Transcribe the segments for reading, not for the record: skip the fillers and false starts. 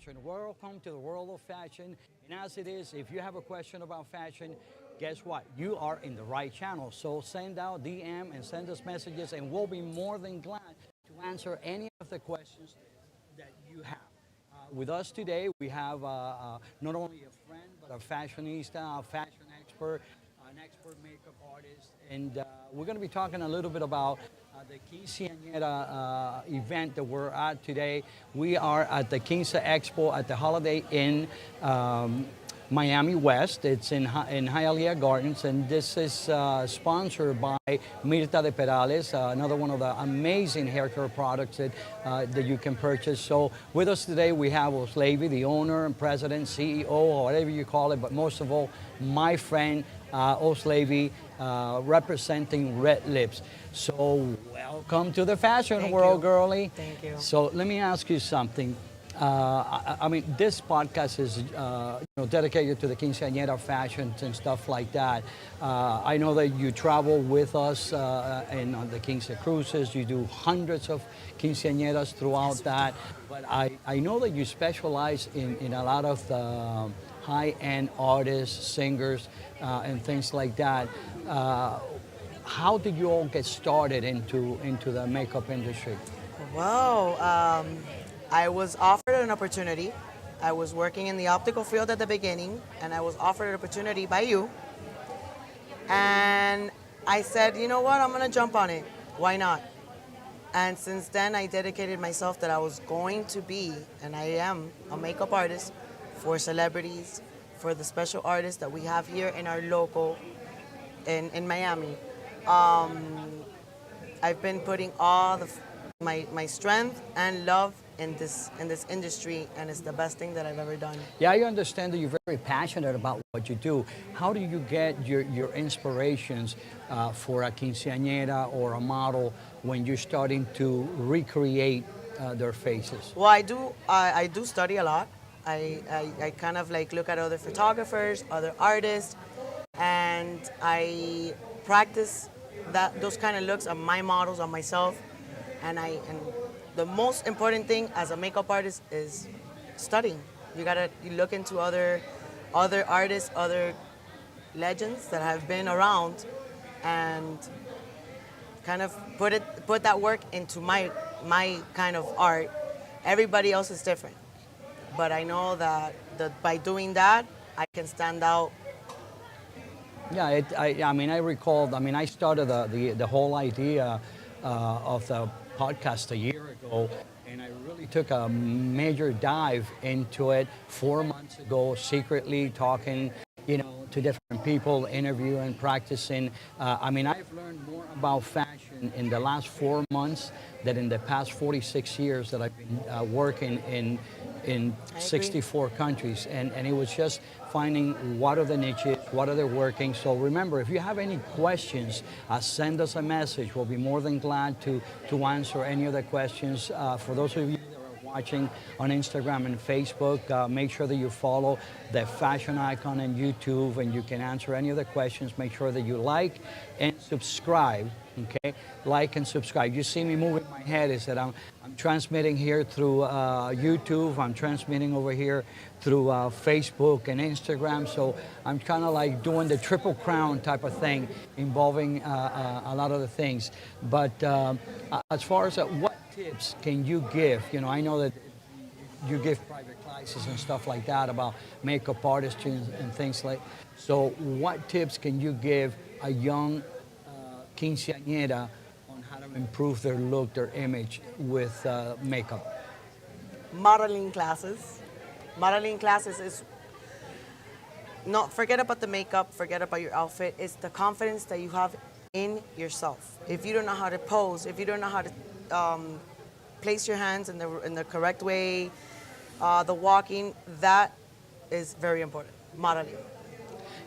fashion. Welcome to the world of fashion. And as it is, if you have a question about fashion, guess what? You are in the right channel. So send out DM and send us messages, and we'll be more than glad to answer any of the questions that you have. With us today, we have not only a friend, but a fashionista, a fashion expert, an expert makeup artist, and we're going to be talking a little bit about the Quinceañera event that we're at today. We are at the Quince Expo at the Holiday Inn, Miami West. It's in Hialeah Gardens, and this is sponsored by Mirta de Perales, another one of the amazing hair care products that you can purchase. So with us today, we have Oslavy, the owner and president, CEO, or whatever you call it, but most of all, my friend, Oslavy, representing Red Lips. So welcome to the fashion world, girlie. Thank you. So let me ask you something. I mean, this podcast is dedicated to the quinceañera fashions and stuff like that. I know that you travel with us and on the Quince cruises. You do hundreds of quinceañeras throughout that. But I know that you specialize in a lot of the high-end artists, singers, and things like that. How did you all get started into the makeup industry? Well, I was offered an opportunity. I was working in the optical field at the beginning, and I was offered an opportunity by you. And I said, you know what, I'm gonna jump on it. Why not? And since then, I dedicated myself that I was going to be, and I am, a makeup artist for celebrities, for the special artists that we have here in our local, in Miami. I've been putting all my strength and love in this industry, and it's the best thing that I've ever done. Yeah, I understand that you're very passionate about what you do. How do you get your inspirations for a quinceañera or a model when you're starting to recreate their faces? Well, I do study a lot. I kind of like look at other photographers, other artists, and I practice those kind of looks on my models, on myself, and the most important thing as a makeup artist is studying. You look into other artists, other legends that have been around, and kind of put that work into my kind of art. Everybody else is different, but I know that by doing that, I can stand out. Yeah, I mean, I recall. I mean, I started the whole idea of the podcast a year ago, and I really took a major dive into it 4 months ago, secretly talking, to different people, interviewing, practicing. I mean, I've learned more about fashion in the last 4 months than in the past 46 years that I've been working in 64 countries, and it was just finding what are the niches, what are they working. So remember, if you have any questions, send us a message. We'll be more than glad to answer any of the questions. For those of you that are watching on Instagram and Facebook, make sure that you follow the fashion icon on YouTube, and you can answer any of the questions. Make sure that you like and subscribe. Okay, like and subscribe. You see me moving my head is that I'm transmitting here through YouTube. I'm transmitting over here through Facebook and Instagram. So I'm kind of like doing the triple crown type of thing, involving a lot of the things. But as far as what tips can you give? I know that you give private classes and stuff like that about makeup artists and things like. So what tips can you give a young quinceañera on how to improve their look, their image with makeup? Modeling classes. Modeling classes is not, forget about the makeup, forget about your outfit. It's the confidence that you have in yourself. If you don't know how to pose, if you don't know how to place your hands in the correct way, the walking, that is very important. Modeling.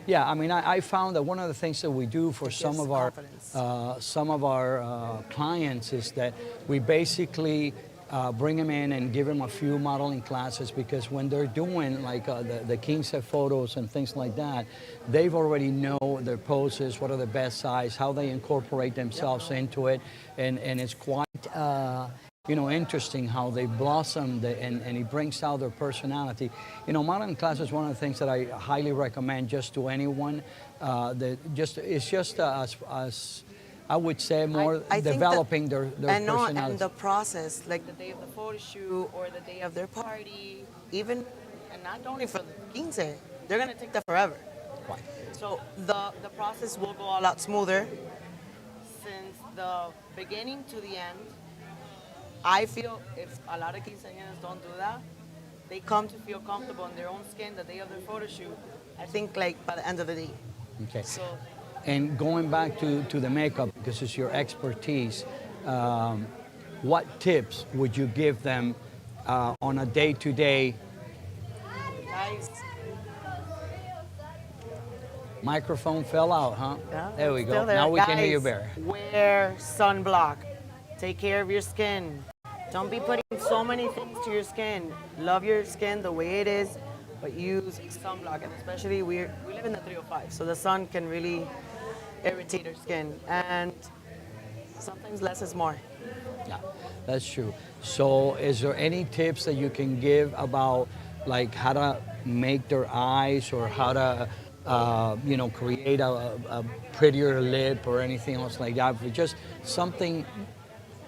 Yeah, I mean, I found that one of the things that we do for some of our clients is that we basically bring them in and give them a few modeling classes, because when they're doing like the Quince photos and things like that, they've already know their poses, what are the best size, how they incorporate themselves into it, and it's quite interesting how they blossom and it brings out their personality. Modeling class is one of the things that I highly recommend just to anyone. It's just as I would say more I think developing their and no, personality. and the process, like the day of the photo shoot or the day of their party, even, and not only for the 15, they're gonna take that forever. Right. So the process will go a lot smoother since the beginning to the end. I feel if a lot of quinceañeras don't do that, they come to feel comfortable in their own skin the day of their photo shoot. I think like by the end of the day. Okay. So And going back to the makeup, because it's your expertise, what tips would you give them on a day-to-day? guys, Microphone fell out, huh? yeah, There we it's go. still there. Now we can hear you Guys, better. wear sunblock. Take care of your skin. Don't be putting so many things to your skin. Love your skin the way it is, but use sunblock. And especially we live in the 305, so the sun can really irritate our skin. And sometimes less is more. Yeah, that's true. So is there any tips that you can give about like how to make their eyes or how to, create a prettier lip or anything else like that? But just something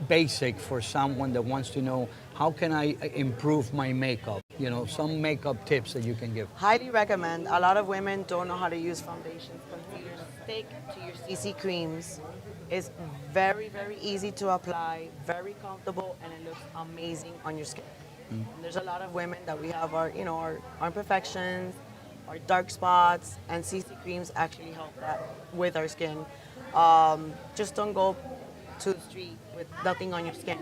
basic for someone that wants to know how can I improve my makeup? Some makeup tips that you can give. Highly recommend. A lot of women don't know how to use foundations, concealers. Stick to your CC creams. It's very, very easy to apply, very comfortable, and it looks amazing on your skin. And there's a lot of women that we have our imperfections, our dark spots, and CC creams actually help that with our skin. Just don't go to the street with nothing on your skin.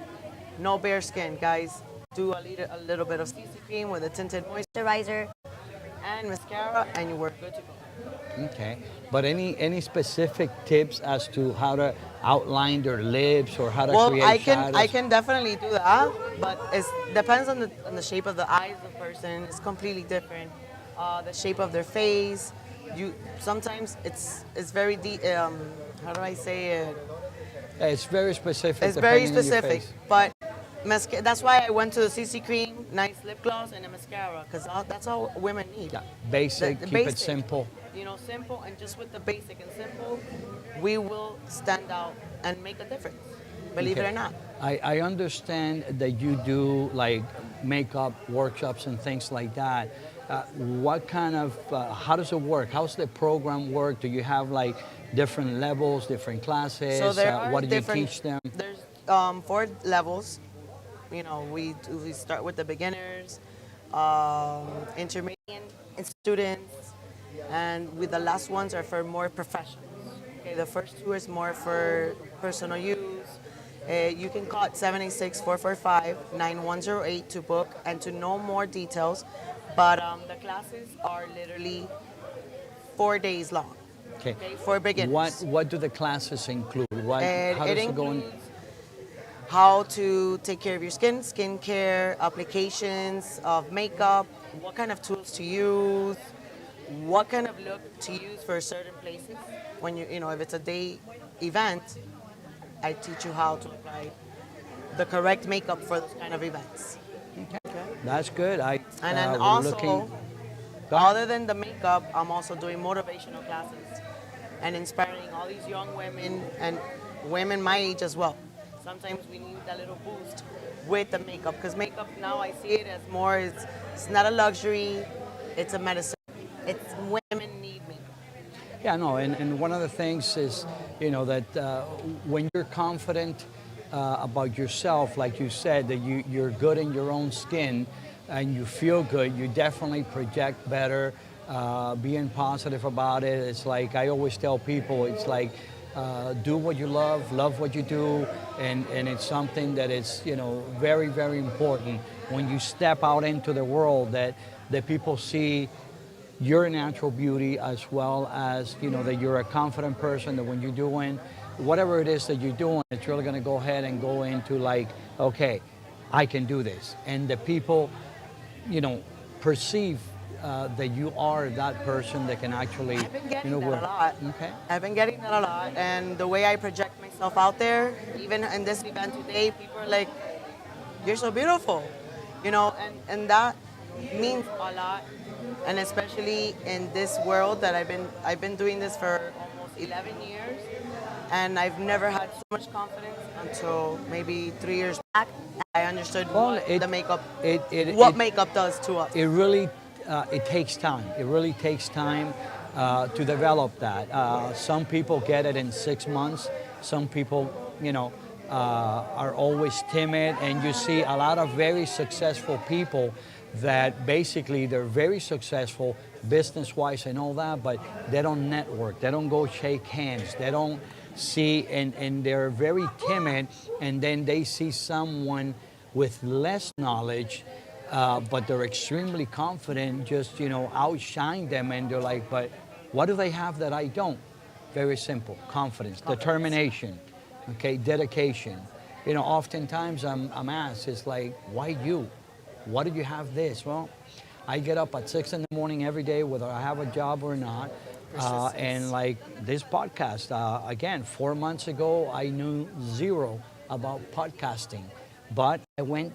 No bare skin, guys. Do a little bit of CC cream with a tinted moisturizer and mascara, and you were good to go. Okay. But any specific tips as to how to outline their lips or how to Well, create I shadows? can definitely do that, but it depends on the shape of the eyes of the person. It's completely different. The shape of their face. Sometimes it's very how do I say it? It's very specific. It's very depending on your specific, face. but that's why I went to the CC cream, nice lip gloss, and a mascara, because that's all women need. Yeah, basic, The keep it basic. simple. Simple, and just with the basic and simple, we will stand out and make a difference, believe it Okay. or not. I understand that you do like makeup workshops and things like that. What kind of, how does it work? How's the program work? Do you have like different levels, different classes? So there are what do you different, teach them? There's 4 levels. We start with the beginners, intermediate, and students, and with the last ones are for more professionals. Okay, the first 2 is more for personal use. You can call it 786-445-9108 to book and to know more details. But the classes are literally 4 days long. Okay. For beginners. What do the classes include? And How it does it go in? includes how to take care of your skin, skincare, applications of makeup, what kind of tools to use, what kind of look to use for certain places. When if it's a day event, I teach you how to apply the correct makeup for those kind of events. Okay. That's good. And then we're also, looking- Go ahead. other than the makeup, I'm also doing motivational classes and inspiring all these young women and women my age as well. Sometimes we need that little boost with the makeup, because makeup now I see it as more, it's not a luxury, it's a medicine. It's women need makeup. Yeah, no, and one of the things is, that when you're confident about yourself, like you said, that you're good in your own skin and you feel good, you definitely project better, being positive about it. It's like I always tell people, it's like do what you love what you do, and it's something that is, very, very important when you step out into the world, that people see your natural beauty as well as, that you're a confident person, that when you're doing whatever it is that you're doing, it's really going to go ahead and go into like, okay, I can do this. And the people, perceive that you are that person that can actually, I've been getting that work. a lot. Okay. I've been getting that a lot, and the way I project myself out there, even in this event today, people are like, you're so beautiful, and that means a lot, and especially in this world that I've been doing this for almost 11 years, and I've never had so much confidence until maybe 3 years back. I understood Well, what it the makeup, it it what it, makeup does to us. it really it takes time. It really takes time to develop that. Some people get it in 6 months. Some people, are always timid, and you see a lot of very successful people that basically they're very successful business-wise and all that, but they don't network. They don't go shake hands. They don't see, and they're very timid, and then they see someone with less knowledge, but they're extremely confident, just, outshine them, and they're like, but what do they have that I don't? Very simple: confidence, determination, okay, dedication. Oftentimes I'm asked, it's like, why you? What did you have this? Well, I get up at 6 in the morning every day, whether I have a job or not. And like this podcast, again, 4 months ago, I knew zero about podcasting, but I went,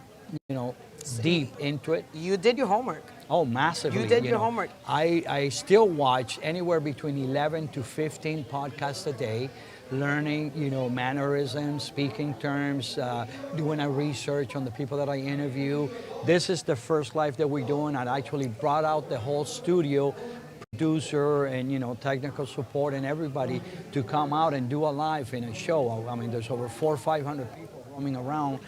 deep into it. You did your homework. Oh, massively. You did your homework. I still watch anywhere between 11 to 15 podcasts a day, learning, mannerisms, speaking terms, doing a research on the people that I interview. This is the first live that we're doing. I actually brought out the whole studio, producer and, technical support and everybody to come out and do a live in a show. I mean, there's over 400 or 500 people roaming around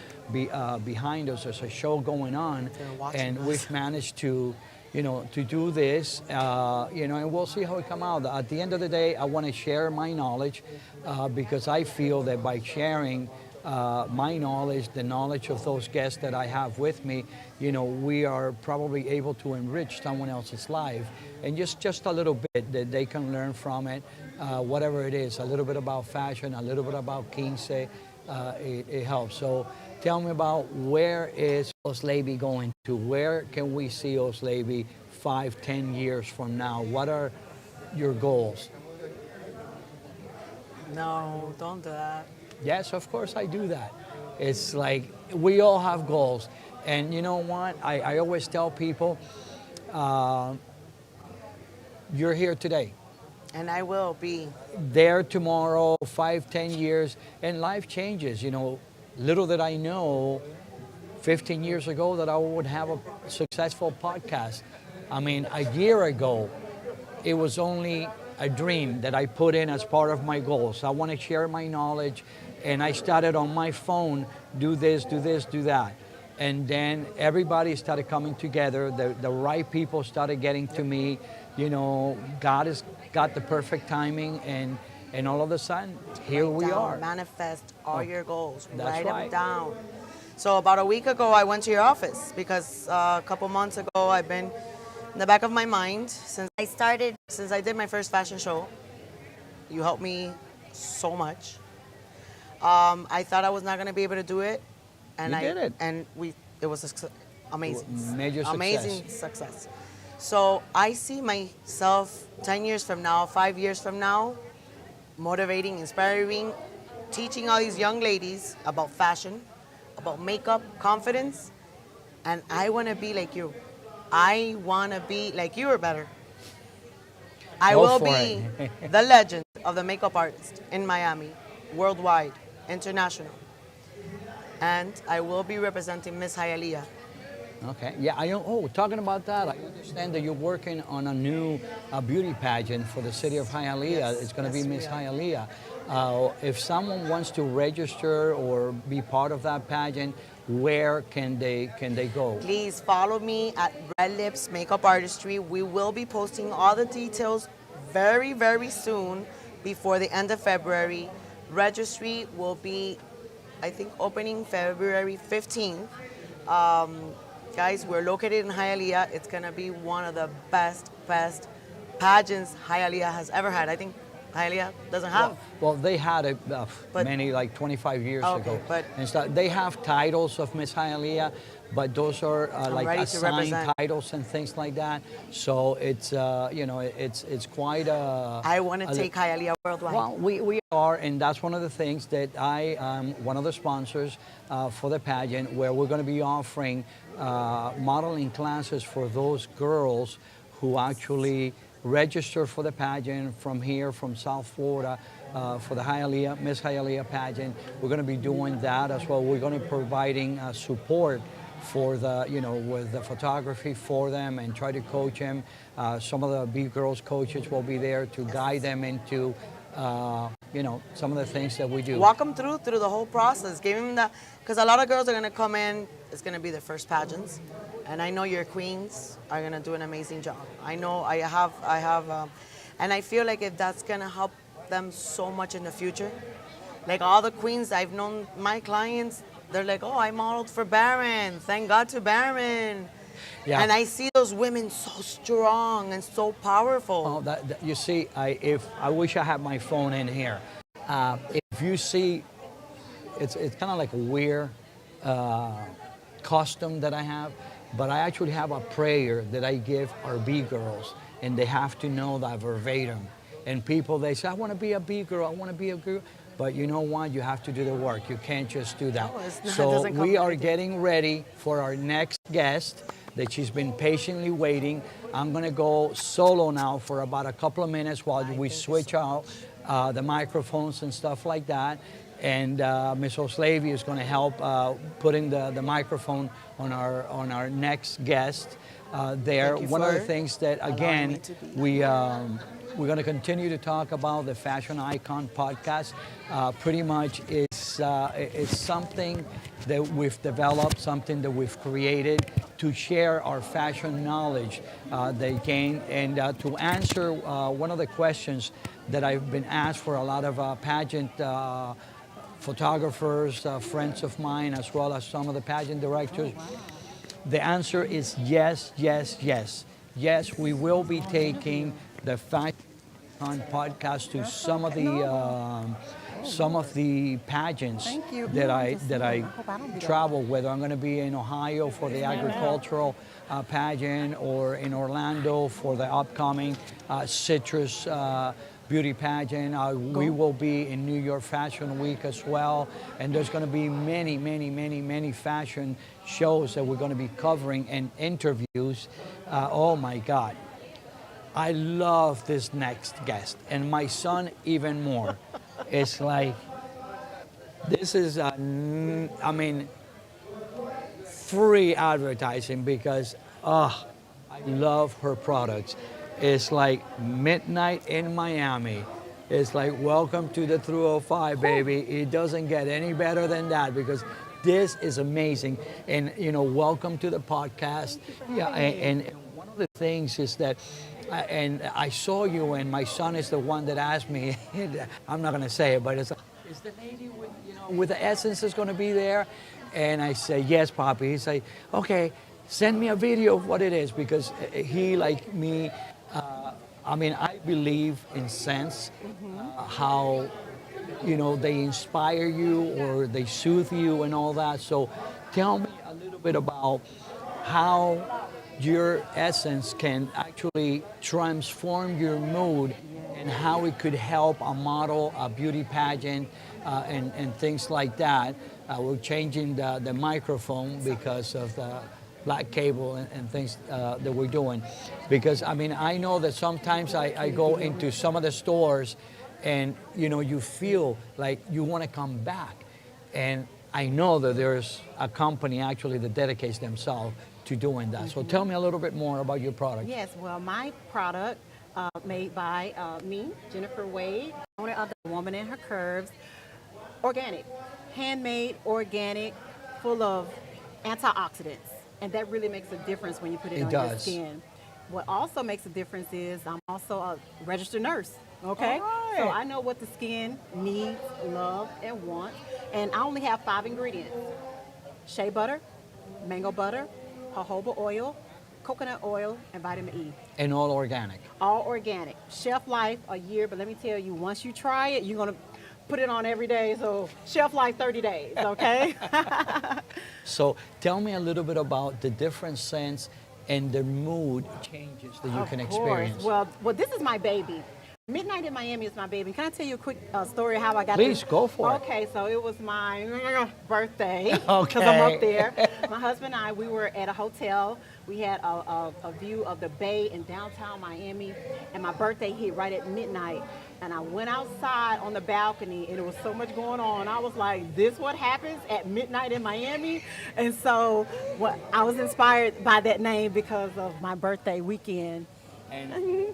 behind us. There's a show going on, and we've managed to, to do this, and we'll see how it come out. At the end of the day, I want to share my knowledge because I feel that by sharing my knowledge, the knowledge of those guests that I have with me, we are probably able to enrich someone else's life, and just a little bit that they can learn from it, whatever it is, a little bit about fashion, a little bit about Quince, it helps. So tell me about, where is Oslaby going to? Where can we see Oslaby 5-10 years from now? What are your goals? No, don't do that. Yes, of course I do that. It's like we all have goals. And you know what? I always tell people, you're here today. And I will be. There tomorrow, 5-10 years, and life changes. Little did I know 15 years ago that I would have a successful podcast. I mean, a year ago, it was only a dream that I put in as part of my goals. I want to share my knowledge, and I started on my phone, do this, do this, do that. And then everybody started coming together. The right people started getting to me. God has got the perfect timing, and all of a sudden, here we are. Manifest all your goals. That's Write right. them down. So about a week ago, I went to your office because a couple months ago, I've been in the back of my mind since I did my first fashion show. You helped me so much. I thought I was not going to be able to do it, and You did it. And it was amazing, Major success. amazing success. So I see myself 10 years from now, 5 years from now, motivating, inspiring, teaching all these young ladies about fashion, about makeup, confidence, and I want to be like you. I want to be like you or better. I Go will for be it. the legend of the makeup artist in Miami, worldwide, international. And I will be representing Miss Hialeah. Okay. Yeah. Talking about that, I understand that you're working on a new beauty pageant for the city of Hialeah. Yes, It's going to yes, be Miss we are. Hialeah. If someone wants to register or be part of that pageant, where can they go? Please follow me at Red Lips Makeup Artistry. We will be posting all the details very, very soon before the end of February. Registry will be, I think, opening February 15th. Guys, we're located in Hialeah. It's going to be one of the best pageants Hialeah has ever had. I think Hialeah doesn't have. Well, they had it But- many, like 25 years Okay, ago. but- And so they have titles of Miss Hialeah, but those are like ready to assigned represent. titles and things like that. So it's it's quite a. I want to a- take Hialeah worldwide. well, we are, and that's one of the things that I am one of the sponsors for the pageant, where we're going to be offering modeling classes for those girls who actually register for the pageant from here, from South Florida, for the Hialeah, Miss Hialeah pageant. We're going to be doing that as well. We're going to be providing support for the, with the photography for them and try to coach them. Some of the B Girls coaches will be there to guide them into, some of the things that we do. Walk them through the whole process. Give them that, because a lot of girls are gonna come in. It's gonna be their first pageants, and I know your queens are gonna do an amazing job. I know I have, and I feel like if that's gonna help them so much in the future, like all the queens I've known, my clients, they're like, oh, I modeled for Baron. Thank God to Baron. Yeah. And I see those women so strong and so powerful. Oh, you see, I wish I had my phone in here. If you see, it's kind of like a weird costume that I have, but I actually have a prayer that I give our B girls, and they have to know that verbatim. And people, they say, I want to be a B girl, I want to be a girl. But you know what? You have to do the work. You can't just do that. No, it's not. It So doesn't come we are easy. getting ready for our next guest that she's been patiently waiting. I'm going to go solo now for about a couple of minutes while we switch out the microphones and stuff like that. And Miss Oslavy is going to help putting the microphone on our next guest there. Thank you One of the for things that, allowing again, me to be we're going to continue to talk about the Fashion Icon podcast. Pretty much it's something that we've developed, something that we've created to share our fashion knowledge they gain, and to answer one of the questions that I've been asked for a lot of pageant photographers, friends of mine, as well as some of the pageant directors. The answer is yes, yes, yes. Yes, we will be taking the Fashion Icon podcast to some of the pageants that I travel, whether I'm going to be in Ohio for the agricultural pageant or in Orlando for the upcoming citrus beauty pageant. We will be in New York Fashion Week as well, and there's going to be many, many, many, many fashion shows that we're going to be covering and interviews. Oh my God. I love this next guest, and my son even more. It's like, this is, free advertising, because, I love her products. It's like midnight in Miami. It's like, welcome to the 305, baby. It doesn't get any better than that, because this is amazing. And, welcome to the podcast. Yeah, and one of the things is that, and I saw you, and my son is the one that asked me, I'm not going to say it, but it's like, is the lady with the essences going to be there? And I say, yes, Poppy. He's like, okay, send me a video of what it is, because he, like me, I believe in scents, how, they inspire you or they soothe you and all that. So tell me a little bit about how your essence can actually transform your mood, and how it could help a model, a beauty pageant, and things like that. We're changing the microphone because of the black cable and things that we're doing. Because, I know that sometimes I go into some of the stores, and, you feel like you want to come back. And I know that there's a company actually that dedicates themselves to doing that. So tell me a little bit more about your product. Yes, well, my product made by me, Jennifer Wade, owner of The Woman in Her Curves, organic, handmade, organic, full of antioxidants. And that really makes a difference when you put it on your skin. What also makes a difference is I'm also a registered nurse, okay? So I know what the skin needs, loves, and wants. And I only have 5 ingredients: shea butter, mango butter, jojoba oil, coconut oil, and vitamin E. And all organic. All organic. Shelf life a year, but let me tell you, once you try it, you're gonna put it on every day. So shelf life 30 days, okay? So tell me a little bit about the different scents and the mood changes that you can Of course. experience. Well, this is my baby. Midnight in Miami is my baby. Can I tell you a quick story how I got Please, this? go for it. Okay, so it was my birthday. Okay. Because I'm up there. My husband and I, we were at a hotel. We had a view of the bay in downtown Miami. And my birthday hit right at midnight. And I went outside on the balcony and there was so much going on. I was like, this what happens at midnight in Miami? And so I was inspired by that name because of my birthday weekend. And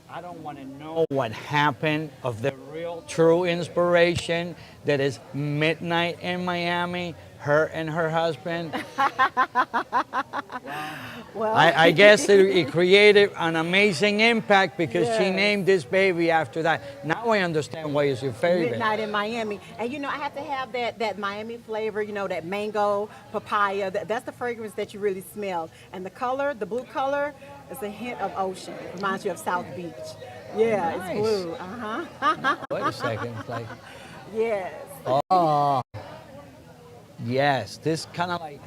I don't want to know what happened of the real true inspiration that is Midnight in Miami, her and her husband. Well, I guess it created an amazing impact because she Yes. named this baby after that. Now I understand why it's your favorite. Midnight in Miami. And you know, I have to have that Miami flavor, you know, that mango, papaya. That's the fragrance that you really smell. And the color, the blue color, is a hint of ocean. Reminds you of South Beach. Yeah, Nice. it's blue. Uh-huh. Wait a second. It's like, Yes. oh, yes, this kind of like,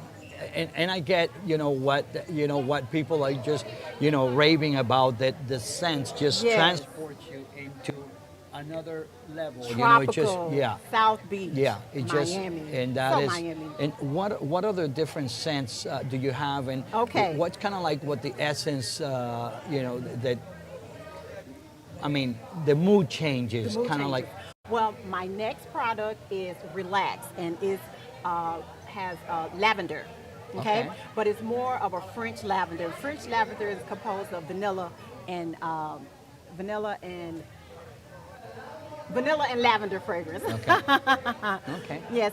and I get, what people are just, raving about, that the sense just Yes. transports you into another level. Tropical. Yeah. South Beach. Yeah, it just Miami. and that So is. Miami. And what other different scents do you have? And Okay. what's kind of like what the essence, that. I mean, the mood changes, The mood kind of changes. like. Well, my next product is Relax and has lavender. Okay? Okay. But it's more of a French lavender. French lavender is composed of vanilla and lavender fragrance. Okay. Yes.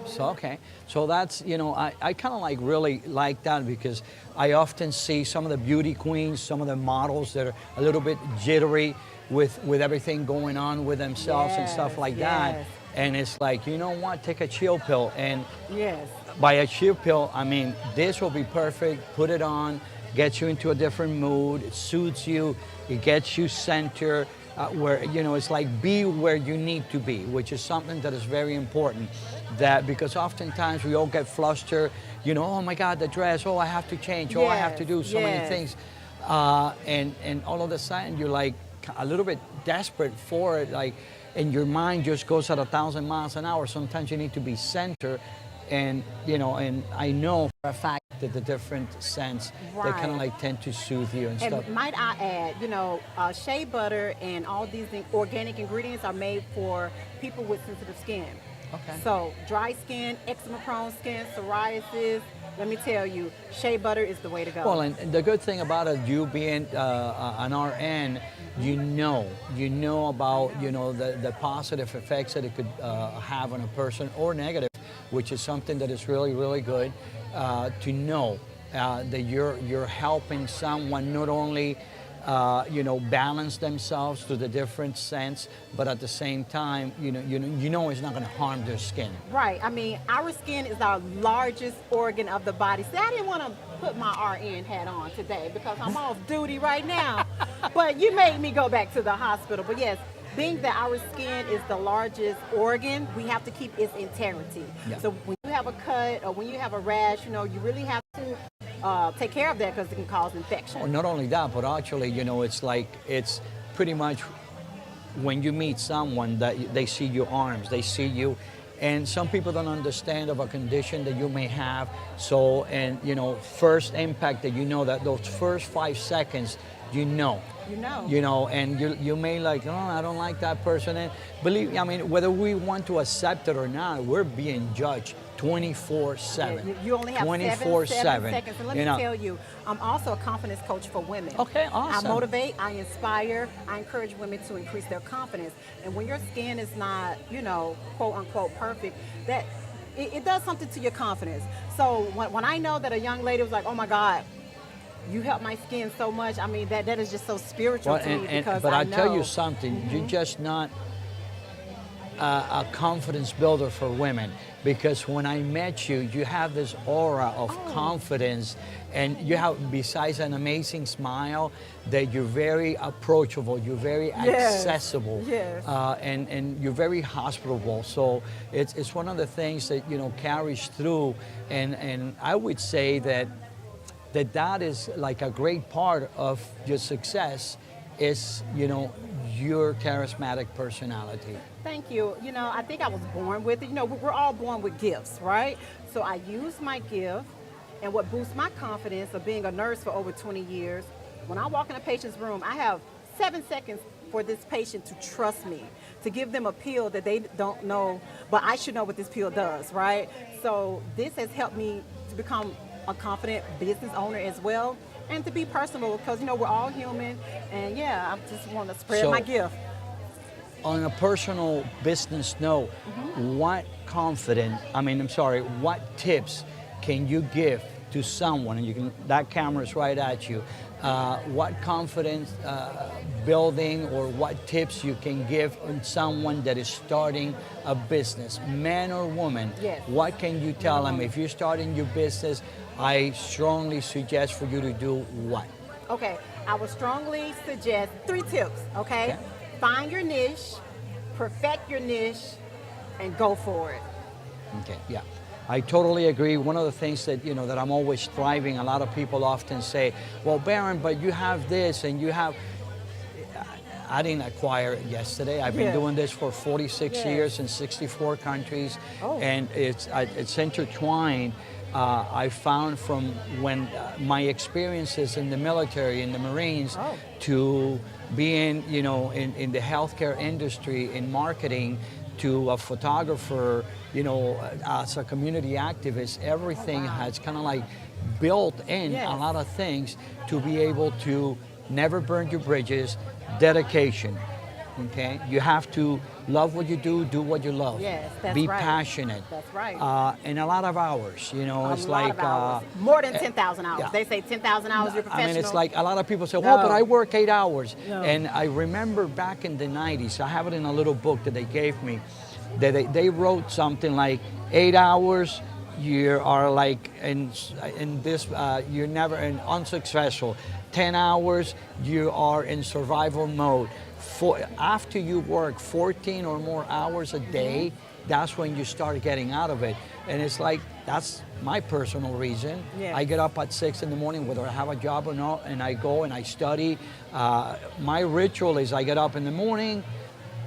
So that's, I kind of like really like that because I often see some of the beauty queens, some of the models that are a little bit jittery with everything going on with themselves and stuff Yes, like that. yes. And it's like, you know what, take a chill pill. And Yes. by a chill pill, I mean, this will be perfect, put it on, gets you into a different mood, it suits you, it gets you centered, where, it's like be where you need to be, which is something that is very important. That because oftentimes we all get flustered, oh my God, the dress, oh, I have to change, oh, I have to do so many Yes. things. And all of a sudden you're like a little bit desperate for it, like, and your mind just goes at 1,000 miles an hour. Sometimes you need to be centered. And, and I know for a fact that the different scents, they kind of Right. like tend to soothe you and stuff. And might I add, shea butter and all these organic ingredients are made for people with sensitive skin. Okay. So dry skin, eczema-prone skin, psoriasis. Let me tell you, shea butter is the way to go. Well, and the good thing about it, you being an RN, you know about, the positive effects that it could have on a person or negative, which is something that is really, really good to know that you're helping someone not only, balance themselves to the different scents, but at the same time, it's not going to harm their skin. Right. I mean, our skin is our largest organ of the body. See, I didn't want to put my RN hat on today because I'm off duty right now. But you made me go back to the hospital. But yes, being that our skin is the largest organ, we have to keep its integrity. Yeah. So when you have a cut or when you have a rash, you really have to take care of that because it can cause infection. Well, not only that, but actually, it's pretty much when you meet someone that they see your arms, they see you, and some people don't understand of a condition that you may have. So, and first impact that that those first 5 seconds, and you may like, oh, I don't like that person. And believe, I mean, whether we want to accept it or not, we're being judged 24/7. You only have 24/7. 7 seconds. And let me tell you, I'm also a confidence coach for women. Okay, awesome. I motivate, I inspire, I encourage women to increase their confidence. And when your skin is not, quote unquote perfect, that it does something to your confidence. So when I know that a young lady was like, oh my God, you help my skin so much. I mean, that is just so spiritual to me because but I I tell know. you something, you're just not a confidence builder for women, because when I met you, you have this aura of confidence, and you have, besides an amazing smile, that you're very approachable, you're very accessible, and you're very hospitable. So it's one of the things that, you know, carries through, and I would say that is like a great part of your success is, you know, your charismatic personality. Thank you. You know, I think I was born with it. You know, we're all born with gifts, right? So I use my gift, and what boosts my confidence of being a nurse for over 20 years, when I walk in a patient's room, I have 7 seconds for this patient to trust me, to give them a pill that they don't know, but I should know what this pill does, right? So this has helped me to become a confident business owner as well, and to be personal, because, you know, we're all human, and yeah, I just want to spread my gift. On a personal business note, what what tips can you give to someone, and you can, that camera's right at you, what confidence building or what tips you can give on someone that is starting a business, man or woman? Yes. What can you tell them? If you're starting your business, I strongly suggest for you to do what? Okay, I would strongly suggest 3 tips, okay? Find your niche, perfect your niche, and go for it. Okay, yeah. I totally agree. One of the things that, you know, that I'm always striving, a lot of people often say, well, Baron, but you have this and you have, I didn't acquire it yesterday. I've been doing this for 46 years in 64 countries, and it's intertwined. I found from when my experiences in the military, in the Marines, to being, you know, in the healthcare industry, in marketing, to a photographer, you know, as a community activist, everything has kind of like built in a lot of things to be able to never burn your bridges, dedication. Okay, you have to love what you do what you love. Yes, that's Be right. passionate. That's right. And a lot of hours, you know, it's A lot like of hours. More than 10,000 hours. yeah. They say 10,000 hours, you're professional. I mean, it's like a lot of people say, well, but I work 8 hours. No. And I remember back in the 90s, I have it in a little book that they gave me, that they wrote something like 8 hours, you are like in this, you're never unsuccessful. 10 hours, you are in survival mode. After you work 14 or more hours a day, that's when you start getting out of it. And it's like, that's my personal reason. Yeah. I get up at 6 in the morning, whether I have a job or not, and I go and I study. My ritual is I get up in the morning,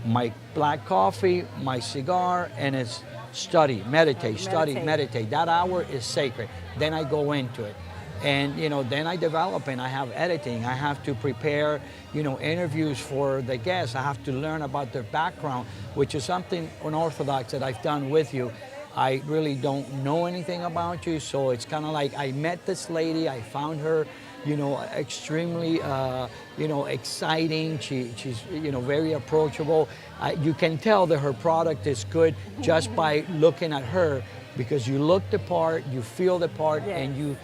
my black coffee, my cigar, and it's study, meditate, study, meditate. That hour is sacred. Then I go into it. And, you know, then I develop and I have editing. I have to prepare, you know, interviews for the guests. I have to learn about their background, which is something unorthodox that I've done with you. I really don't know anything about you, so it's kind of like I met this lady, I found her, you know, extremely, you know, exciting. She's, you know, very approachable. You can tell that her product is good just by looking at her, because you look the part, you feel the part, and you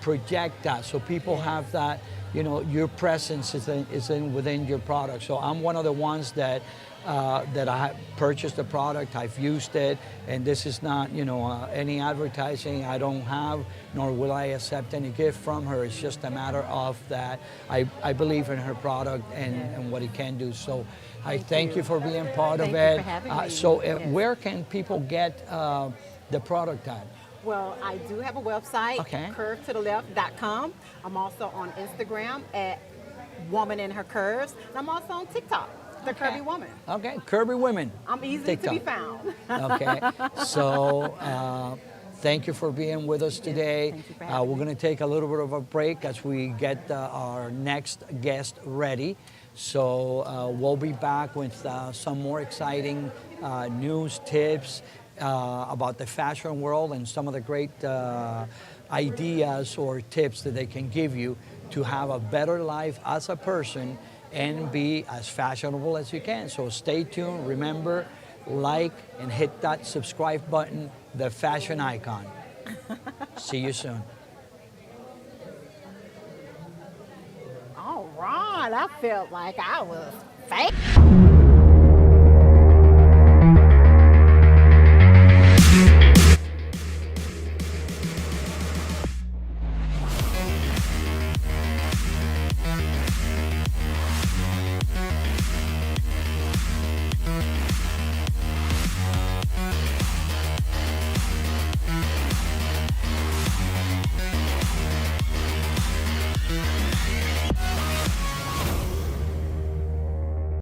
project that, so people have that, you know, your presence is within your product. So I'm one of the ones that I have purchased the product, I've used it, and this is not, you know, any advertising. I don't have, nor will I accept any gift from her. It's just a matter of that I believe in her product and what it can do. So I thank you for being part of it. Thank you for having me. So where can people get the product at? Well, I do have a website, curvetotheleft.com. I'm also on Instagram at Woman in Her Curves. And I'm also on TikTok, The Curvy Woman. Okay, Curvy Women. I'm easy TikTok. to be found. Okay, so thank you for being with us today. Thank you for having we're going to take a little bit of a break as we get our next guest ready. So we'll be back with some more exciting news, tips, about the fashion world and some of the great ideas or tips that they can give you to have a better life as a person and be as fashionable as you can. So stay tuned. Remember, like and hit that subscribe button, the fashion icon. See you soon. All right, I felt like I was fake.